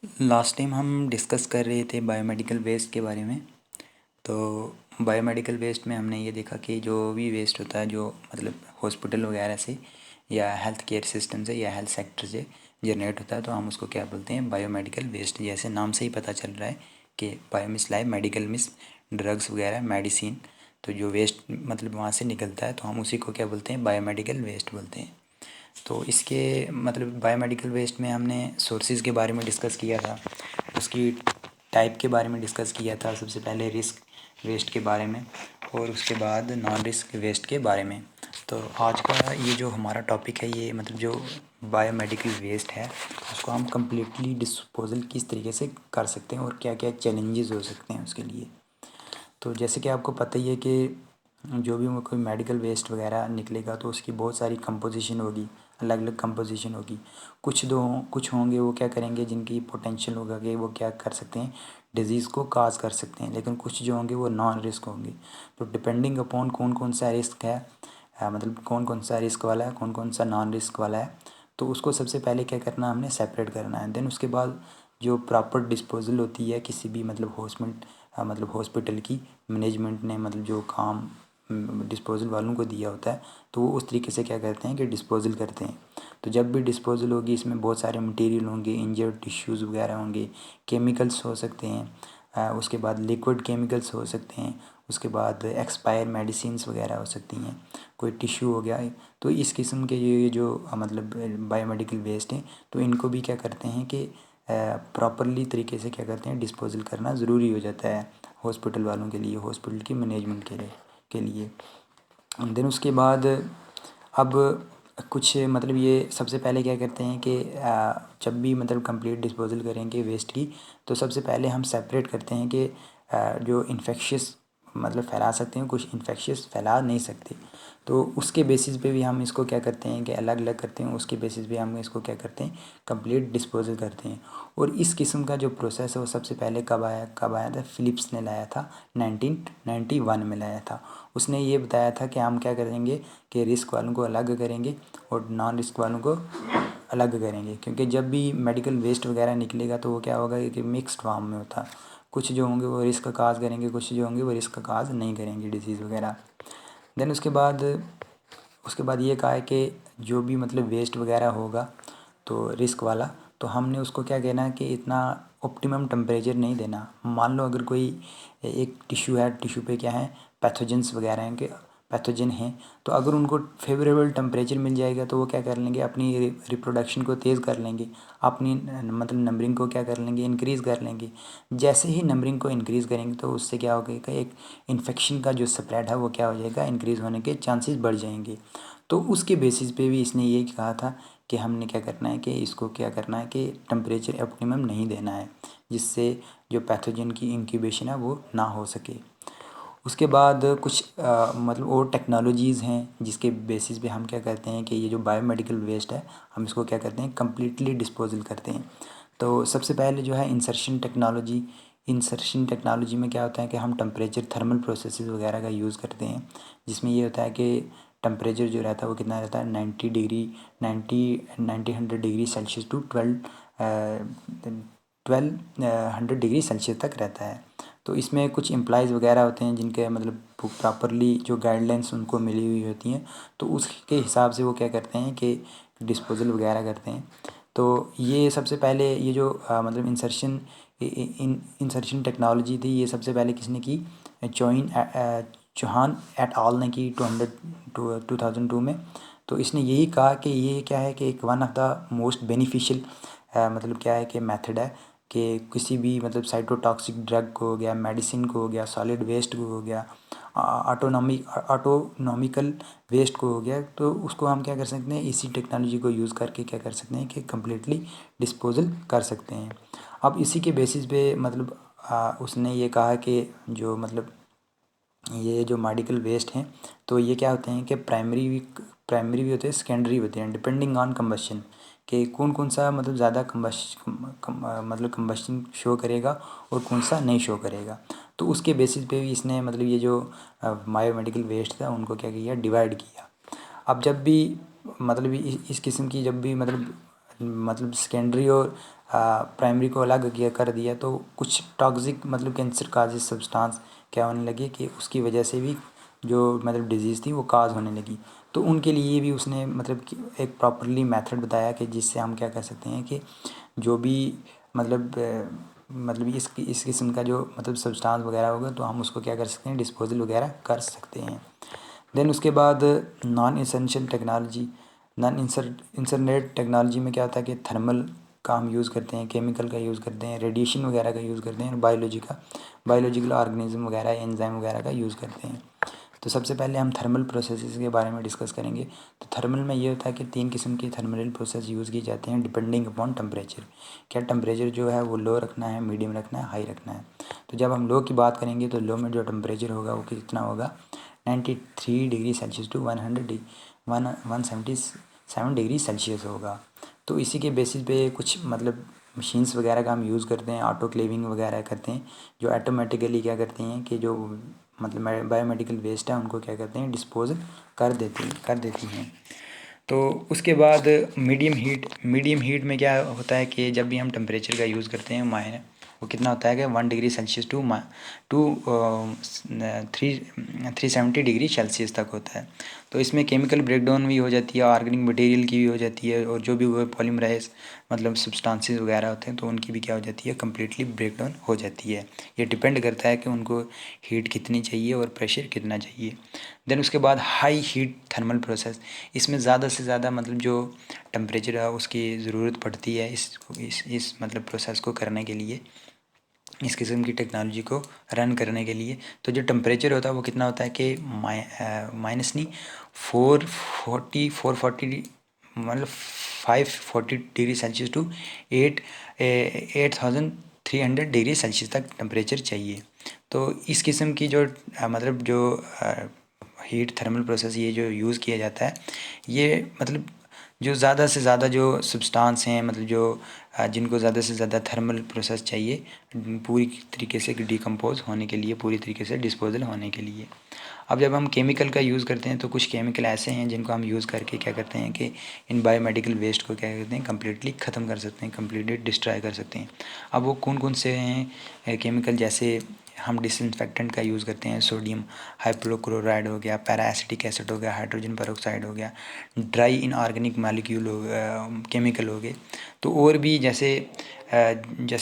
Last time हम discuss कर रहे थे बायोमेडिकल वेस्ट के बारे में। तो बायोमेडिकल वेस्ट में हमने ये देखा कि जो भी वेस्ट होता है जो मतलब हॉस्पिटल वगैरह से या हेल्थ केयर सिस्टम से या हेल्थ सेक्टर से जनरेट होता है तो हम उसको क्या बोलते हैं, बायोमेडिकल वेस्ट। जैसे नाम से ही पता चल रहा है कि bio miss life, medical miss drugs वगैरह, मेडिसिन। तो जो वेस्ट मतलब वहाँ से निकलता है तो हम उसी को क्या बोलते हैं, बायोमेडिकल वेस्ट बोलते हैं। तो इसके मतलब बायोमेडिकल वेस्ट में हमने सोर्सेज के बारे में डिस्कस किया था, उसकी टाइप के बारे में डिस्कस किया था। सबसे पहले रिस्क वेस्ट के बारे में और उसके बाद नॉन रिस्क वेस्ट के बारे में। तो आज का ये जो हमारा टॉपिक है, ये मतलब जो बायोमेडिकल वेस्ट है उसको हम कम्प्लीटली डिस्पोजल किस तरीके से कर सकते हैं और क्या क्या चैलेंजेस हो सकते हैं उसके लिए। तो जैसे कि आपको पता ही है कि जो भी कोई मेडिकल वेस्ट वगैरह निकलेगा तो उसकी बहुत सारी कंपोजिशन होगी, अलग अलग कंपोजिशन होगी। कुछ होंगे वो क्या करेंगे, जिनकी पोटेंशियल होगा कि वो क्या कर सकते हैं, डिज़ीज़ को काज कर सकते हैं। लेकिन कुछ जो होंगे वो नॉन रिस्क होंगे। तो डिपेंडिंग अपॉन कौन कौन सा रिस्क है, मतलब कौन कौन सा रिस्क वाला है, कौन कौन सा नॉन रिस्क वाला है, तो उसको सबसे पहले क्या करना है, हमने सेपरेट करना है। देन उसके बाद जो प्रॉपर डिस्पोजल होती है किसी भी मतलब हॉस्पिटल की मैनेजमेंट ने मतलब जो काम डिस्पोजल वालों को दिया होता है तो वो उस तरीके से क्या करते हैं कि डिस्पोजल करते हैं। तो जब भी डिस्पोजल होगी इसमें बहुत सारे मटेरियल होंगे, इंजर्ड टिश्यूज़ वगैरह होंगे, केमिकल्स हो सकते हैं, उसके बाद लिक्विड केमिकल्स हो सकते हैं, उसके बाद एक्सपायर मेडिसिन्स वगैरह हो सकती हैं, कोई टिश्यू हो गया। तो इस किस्म के ये जो मतलब बायोमेडिकल वेस्ट हैं तो इनको भी क्या करते हैं कि प्रॉपरली तरीके से क्या करते हैं, डिस्पोजल करना ज़रूरी हो जाता है हॉस्पिटल वालों के लिए, हॉस्पिटल की मैनेजमेंट के लिए। देन उसके बाद अब कुछ मतलब ये सबसे पहले क्या करते हैं कि जब भी मतलब कंप्लीट डिस्पोजल करेंगे वेस्ट की तो सबसे पहले हम सेपरेट करते हैं कि जो इन्फेक्शियस मतलब फैला सकते हैं, कुछ इन्फेक्शियस फैला नहीं सकते। तो उसके बेसिस पे भी हम इसको क्या करते हैं कि अलग अलग करते हैं, उसके बेसिस पे हम इसको क्या करते हैं, कंप्लीट डिस्पोजल करते हैं। और इस किस्म का जो प्रोसेस है वो सबसे पहले कब आया था, फिलिप्स ने लाया था, 1991 में लाया था। उसने ये बताया था कि हम क्या करेंगे कि रिस्क वालों को अलग करेंगे और नॉन रिस्क वालों को अलग करेंगे। क्योंकि जब भी मेडिकल वेस्ट वगैरह निकलेगा तो वो क्या होगा कि मिक्स्ड फॉर्म में होता है। कुछ जो होंगे वो रिस्क का काज करेंगे, कुछ जो होंगे वो रिस्क का काज नहीं करेंगे, डिजीज़ वगैरह। देन उसके बाद ये कहा है कि जो भी मतलब वेस्ट वगैरह होगा तो रिस्क वाला, तो हमने उसको क्या कहना है कि इतना ऑप्टिमम टेम्परेचर नहीं देना। मान लो अगर कोई एक टिश्यू है, टिश्यू पे क्या है, पैथोजेंस वगैरह हैं, कि पैथोजन हैं, तो अगर उनको फेवरेबल टेम्परेचर मिल जाएगा तो वो क्या कर लेंगे, अपनी रिप्रोडक्शन को तेज़ कर लेंगे, अपनी मतलब नंबरिंग को क्या कर लेंगे, इंक्रीज़ कर लेंगे। जैसे ही नंबरिंग को इंक्रीज़ करेंगे तो उससे क्या होगा कि एक इन्फेक्शन का जो स्प्रेड है वो क्या हो जाएगा, इंक्रीज़ होने के चांसेस बढ़ जाएंगे। तो उसके बेसिस पे भी इसने ये कहा था कि हमने क्या करना है कि इसको क्या करना है कि टेम्परेचर ऑप्टिमम नहीं देना है, जिससे जो पैथोजन की इंक्यूबेशन है वो ना हो सके। उसके बाद कुछ मतलब और टेक्नोलॉजीज़ हैं जिसके बेसिस पे हम क्या करते हैं कि ये जो बायोमेडिकल वेस्ट है हम इसको क्या करते हैं, कम्प्लीटली डिस्पोजल करते हैं। तो सबसे पहले जो है इंसर्शन टेक्नोलॉजी में क्या होता है कि हम टेम्परेचर थर्मल प्रोसेसेस वगैरह का यूज़ करते हैं, जिसमें ये होता है कि टेम्परेचर जो रहता है वो कितना रहता है, 90 degree, 90-100 degree Celsius to 1200 degree Celsius तक रहता है। तो इसमें कुछ एम्प्लॉयज़ वगैरह होते हैं जिनके मतलब प्रॉपरली जो गाइडलाइंस उनको मिली हुई होती हैं, तो उसके हिसाब से वो क्या करते हैं कि डिस्पोजल वगैरह करते हैं। तो ये सबसे पहले ये जो मतलब इंसर्शन टेक्नोलॉजी थी, ये सबसे पहले किसने की, चौहान एट आल ने की 2002 में। तो इसने यही कहा कि ये क्या है कि एक one of the most beneficial मतलब क्या है कि मेथड है कि किसी भी मतलब साइटोटॉक्सिक ड्रग को हो गया, मेडिसिन को हो गया, सॉलिड वेस्ट को हो गया, ऑटोनॉमिकल वेस्ट को हो गया, तो उसको हम क्या कर सकते हैं, इसी टेक्नोलॉजी को यूज़ करके क्या कर सकते हैं कि कम्प्लीटली डिस्पोजल कर सकते हैं। अब इसी के बेसिस पे मतलब उसने ये कहा कि जो मतलब ये जो मेडिकल वेस्ट हैं तो ये क्या होते हैं कि प्राइमरी भी होते हैं, सेकेंडरी होते हैं, डिपेंडिंग ऑन कम्बशन, कि कौन कौन सा मतलब ज़्यादा मतलब कम्बशन शो करेगा और कौन सा नहीं शो करेगा। तो उसके बेसिस पे भी इसने मतलब ये जो बायोमेडिकल वेस्ट था उनको क्या किया, डिवाइड किया। अब जब भी मतलब इस किस्म की जब भी मतलब सेकेंडरी और प्राइमरी को अलग किया कर दिया तो कुछ टॉक्सिक मतलब कैंसर काजिज सब्सटेंस क्या होने लगे कि उसकी वजह से भी जो मतलब डिजीज़ थी वो काज होने लगी। तो उनके लिए भी उसने मतलब कि एक प्रॉपरली मेथड बताया कि जिससे हम क्या कर सकते हैं कि जो भी मतलब मतलब इस किस्म का जो मतलब सब्सटेंस वगैरह होगा तो हम उसको क्या कर सकते हैं, डिस्पोजल वगैरह कर सकते हैं। देन उसके बाद नॉन इसेंशियल टेक्नोलॉजी, नॉन इंसरनेट टेक्नोलॉजी में क्या होता है कि थर्मल का हम यूज़ करते हैं, केमिकल का यूज़ करते हैं, रेडिएशन वगैरह का यूज़ करते हैं, बायोलॉजिकल ऑर्गेनिज्म वगैरह एंजाइम वगैरह का यूज़ करते हैं। तो सबसे पहले हम थर्मल प्रोसेसेस के बारे में डिस्कस करेंगे। तो थर्मल में ये होता है कि 3 किस्म के थर्मल प्रोसेस यूज़ किए जाते हैं डिपेंडिंग अपॉन टेम्परेचर। क्या टेम्परेचर जो है वो लो रखना है, मीडियम रखना है, हाई रखना है। तो जब हम लो की बात करेंगे तो लो में जो टेम्परेचर होगा वो कितना होगा, 93 degree Celsius to 177 degree Celsius होगा। तो इसी के बेसिस पे कुछ मतलब मशीन्स वगैरह का हम यूज़ करते हैं, ऑटोक्लेविंग वगैरह करते हैं, जो ऑटोमेटिकली क्या करती हैं कि जो मतलब बायोमेडिकल वेस्ट है उनको क्या करते हैं, डिस्पोज कर देती हैं। तो उसके बाद मीडियम हीट में क्या होता है कि जब भी हम टेम्परेचर का यूज़ करते हैं वो कितना होता है कि 1 degree Celsius to 370 degree Celsius तक होता है। तो इसमें केमिकल ब्रेकडाउन भी हो जाती है, ऑर्गेनिक मटेरियल की भी हो जाती है, और जो भी वो पॉलीमराइज मतलब सब्सटेंसेस वगैरह होते हैं तो उनकी भी क्या हो जाती है, कम्प्लीटली ब्रेकडाउन हो जाती है। ये डिपेंड करता है कि उनको हीट कितनी चाहिए और प्रेशर कितना चाहिए। देन उसके बाद हाई हीट थर्मल प्रोसेस, इसमें ज़्यादा से ज़्यादा मतलब जो टेम्परेचर है उसकी ज़रूरत पड़ती है इस मतलब प्रोसेस को करने के लिए, इस किस्म की टेक्नोलॉजी को रन करने के लिए। तो जो टेम्परेचर होता है वो कितना होता है कि माइनस नहीं 440 मतलब 540 degree Celsius to 8300 degree Celsius तक टेम्परेचर चाहिए। तो इस किस्म की जो मतलब जो हीट थर्मल प्रोसेस ये जो यूज़ किया जाता है, ये मतलब जो ज़्यादा से ज़्यादा जो सब्सटेंस हैं मतलब जो जिनको ज़्यादा से ज़्यादा थर्मल प्रोसेस चाहिए पूरी तरीके से डिकम्पोज होने के लिए, पूरी तरीके से डिस्पोजल होने के लिए। अब जब हम केमिकल का यूज़ करते हैं तो कुछ केमिकल ऐसे हैं जिनको हम यूज़ करके क्या करते हैं कि इन बायोमेडिकल वेस्ट को क्या करते हैं, कम्प्लीटली ख़त्म कर सकते हैं, कम्प्लीटली डिस्ट्रॉय कर सकते हैं। अब वो कौन कौन से हैं केमिकल, जैसे हम डिसइंफेक्टेंट का यूज़ करते हैं, सोडियम हाइपोक्लोराइड हो गया, पैराएसिटिक एसिड हो गया, हाइड्रोजन पेरोक्साइड हो गया, ड्राई इनऑर्गेनिक मॉलिक्यूल हो केमिकल हो गए। तो और भी जैसे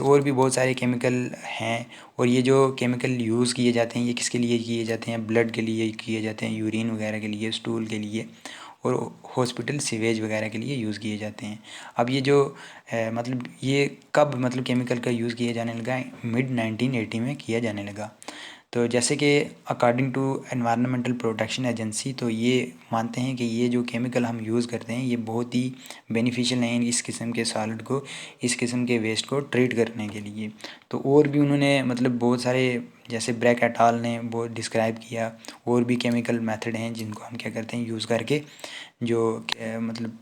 और भी बहुत सारे केमिकल हैं। और ये जो केमिकल यूज़ किए जाते हैं ये किसके लिए किए जाते हैं, ब्लड के लिए किए जाते हैं, यूरिन वगैरह के लिए, स्टूल के लिए, और हॉस्पिटल सीवेज वगैरह के लिए यूज़ किए जाते हैं। अब ये जो मतलब ये कब मतलब केमिकल का यूज़ किया जाने लगा, मिड 1980 में किया जाने लगा। तो जैसे कि according to environmental protection agency, तो ये मानते हैं कि ये जो केमिकल हम यूज़ करते हैं ये बहुत ही बेनिफिशियल हैं इस किस्म के सॉलिड को, इस किस्म के वेस्ट को ट्रीट करने के लिए। तो और भी उन्होंने मतलब बहुत सारे, जैसे ब्रैक एट अल ने वो डिस्क्राइब किया, और भी केमिकल मेथड हैं जिनको हम क्या करते हैं यूज़ करके जो मतलब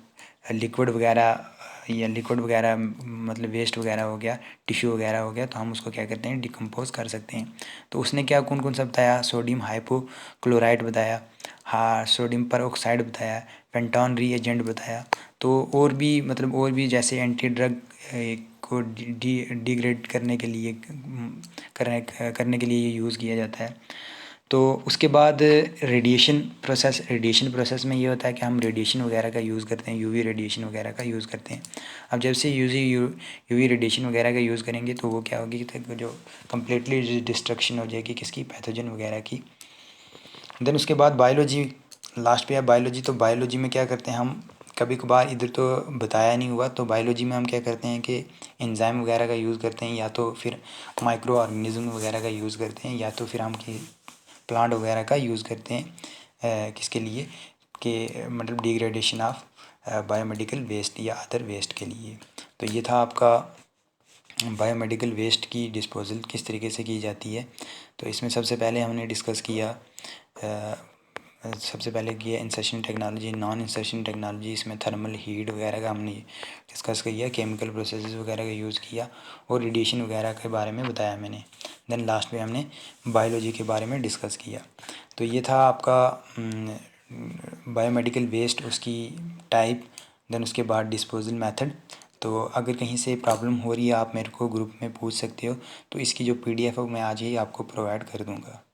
लिक्विड वगैरह मतलब वेस्ट वगैरह हो गया, टिश्यू वगैरह हो गया, तो हम उसको क्या करते हैं, डिकम्पोज कर सकते हैं। तो उसने क्या कौन कौन सा बताया, सोडियम हाइपोक्लोराइड बताया, हाँ सोडियम परऑक्साइड बताया, पेंटॉन रीएजेंट बताया। तो और भी मतलब और भी जैसे एंटी ड्रग को डिग्रेड करने के लिए करने के लिए ये यूज़ किया जाता है। तो उसके बाद रेडिएशन प्रोसेस में ये होता है कि हम रेडिएशन वगैरह का यूज़ करते हैं, यूवी रेडिएशन वगैरह का यूज़ करते हैं। अब जब से यूवी रेडिएशन वगैरह का यूज़ करेंगे तो वो क्या होगी कि जो कम्प्लीटली डिस्ट्रक्शन हो जाएगी किसकी, पैथोजन वगैरह की। देन उसके बाद बायोलॉजी, लास्ट पे है बायोलॉजी। तो बायोलॉजी में क्या करते हैं हम, कभी कभार इधर तो बताया नहीं हुआ, तो बायोलॉजी में हम क्या करते हैं कि एंजाइम वगैरह का यूज़ करते हैं, या तो फिर माइक्रो ऑर्गेनिज्म वगैरह का यूज़ करते हैं, या तो फिर हम प्लांट वगैरह का यूज़ करते हैं किसके लिए, कि मतलब डिग्रेडेशन ऑफ बायोमेडिकल वेस्ट या अदर वेस्ट के लिए। तो ये था आपका बायोमेडिकल वेस्ट की डिस्पोजल किस तरीके से की जाती है। तो इसमें सबसे पहले हमने डिस्कस किया सबसे पहले किया insertion technology, non insertion technology, इसमें थर्मल हीट वगैरह का हमने डिस्कस किया, केमिकल प्रोसेसेस वगैरह का यूज़ किया, और रेडिएशन वगैरह के बारे में बताया मैंने। देन लास्ट में हमने बायोलॉजी के बारे में डिस्कस किया। तो ये था आपका बायोमेडिकल वेस्ट, उसकी टाइप, देन उसके बाद डिस्पोजल मेथड, तो अगर कहीं से प्रॉब्लम हो रही है आप मेरे को ग्रुप में पूछ सकते हो। तो इसकी जो PDF है वो मैं आज ही आपको प्रोवाइड कर दूँगा।